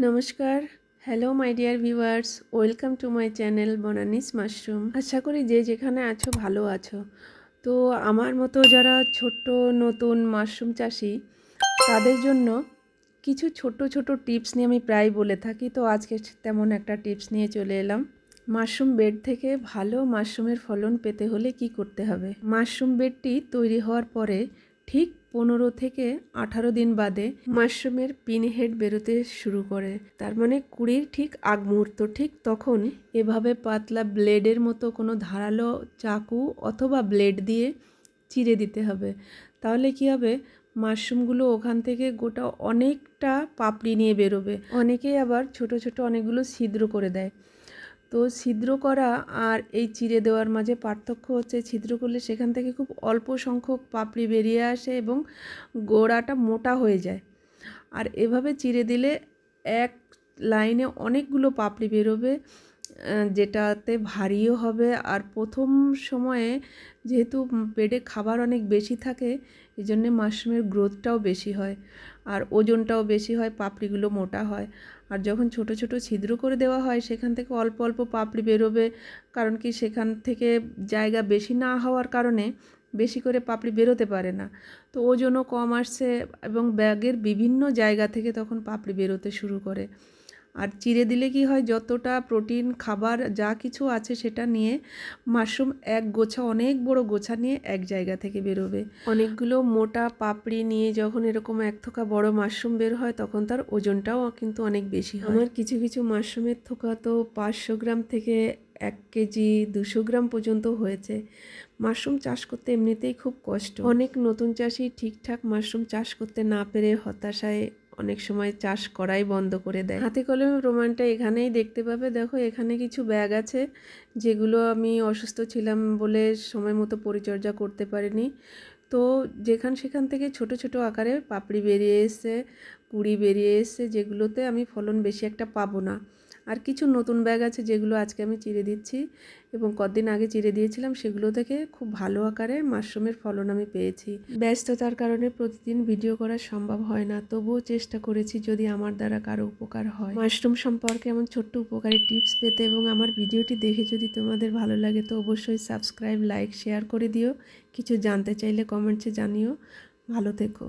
নমস্কার, hello my dear viewers, welcome to my channel Banani's mushroom. আশা করি যে যেখানে আছো ভালো আছো। তো আমার মতো যারা ছোট্ট নতুন মাশরুম চাষি তাদের জন্য কিছু ছোট ছোট টিপস নিয়ে আমি প্রায় বলে থাকি। তো আজকে তেমন একটা টিপস নিয়ে চলে এলাম। মাশরুম বেড থেকে ভালো মাশরুমের ফলন পেতে হলে কি করতে হবে। মাশরুম বেডটি তৈরি হওয়ার পরে ঠিক 15 থেকে 18 দিন বাদে মাশরুমের পিন হেড বেরোতে শুরু করে। তার মানে কুড়ির ঠিক আগ মুহূর্ত, ঠিক তখন এভাবে পাতলা ব্লেডের মতো কোনো ধারালো চাকু অথবা ব্লেড দিয়ে চিরে দিতে হবে। তাহলে কি হবে, মাশরুমগুলো ওখান থেকে গোটা অনেকটা পাপড়ি নিয়ে বেরোবে। অনেকেই আবার ছোট ছোট অনেকগুলো ছিদ্র করে দেয়। তো ছিদ্র করা আর এই চিরে দেওয়ার মাঝে পার্থক্য হচ্ছে, ছিদ্র করলে সেখান থেকে খুব অল্প সংখ্যক পাপড়ি বেরিয়ে আসে এবং গোড়াটা মোটা হয়ে যায়। আর এভাবে চিরে দিলে এক লাইনে অনেকগুলো পাপড়ি বেরোবে, যেটাতে ভারীও হবে। আর প্রথম সময়ে যেহেতু পেটে খাবার অনেক বেশি থাকে, এই জন্যে মাশরুমের গ্রোথটাও বেশি হয় আর ওজনটাও বেশি হয়, পাপড়িগুলো মোটা হয়। আর যখন ছোট ছোট ছিদ্র করে দেওয়া হয় সেখান থেকে অল্প অল্প পাপড়ি বেরোবে, কারণ কি সেখান থেকে জায়গা বেশি না হওয়ার কারণে বেশি করে পাপড়ি বেরোতে পারে না। তো ওজনও কম আসছে এবং ব্যাগের বিভিন্ন জায়গা থেকে তখন পাপড়ি বেরোতে শুরু করে। আর চিরে দিলে কি হয়, যতটা প্রোটিন খাবার যা কিছু আছে সেটা নিয়ে মাশরুম এক গোছা, অনেক বড় গোছা নিয়ে এক জায়গা থেকে বেরোবে। অনেকগুলো মোটা পাপড়ি নিয়ে যখন এরকম এক থোকা বড় মাশরুম বের হয় তখন তার ওজনটাও কিন্তু অনেক বেশি হয়। আমার কিছু কিছু মাশরুমের থোকা তো 500 গ্রাম থেকে 1 কেজি 200 গ্রাম পর্যন্ত হয়েছে। মাশরুম চাষ করতে এমনিতেই খুব কষ্ট। অনেক নতুন চাষি ঠিকঠাক মাশরুম চাষ করতে না পেরে হতাশায় অনেক সময় চাষ করাই বন্ধ করে দেয়। হাতে কলমে প্রমাণটা এখানেই দেখতে পাবে। দেখো, এখানে কিছু ব্যাগ আছে যেগুলো আমি অসুস্থ ছিলাম বলে সময় মতো পরিচর্যা করতে পারিনি। তো সেখান থেকে ছোট ছোট আকারে পাপড়ি বেরিয়ে এসছে, কুঁড়ি বেরিয়ে এসছে, যেগুলোতে আমি ফলন বেশি একটা পাবো না। আর কিছু নতুন ব্যাগ আছে যেগুলো আজকে আমি চিরে দিচ্ছি এবং কদিন আগে চিরে দিয়েছিলাম, সেগুলো থেকে খুব ভালো আকারে মাশরুমের ফলন আমি পেয়েছি। ব্যস্ততার কারণে প্রতিদিন ভিডিও করা সম্ভব হয় না, তবুও চেষ্টা করেছি যদি আমার দ্বারা কারো উপকার হয়। মাশরুম সম্পর্কে এমন ছোট্ট উপকারী টিপস পেতে এবং আমার ভিডিওটি দেখে যদি তোমাদের ভালো লাগে তো অবশ্যই সাবস্ক্রাইব, লাইক, শেয়ার করে দিও। কিছু জানতে চাইলে কমেন্টসে জানিও। ভালো থেকো।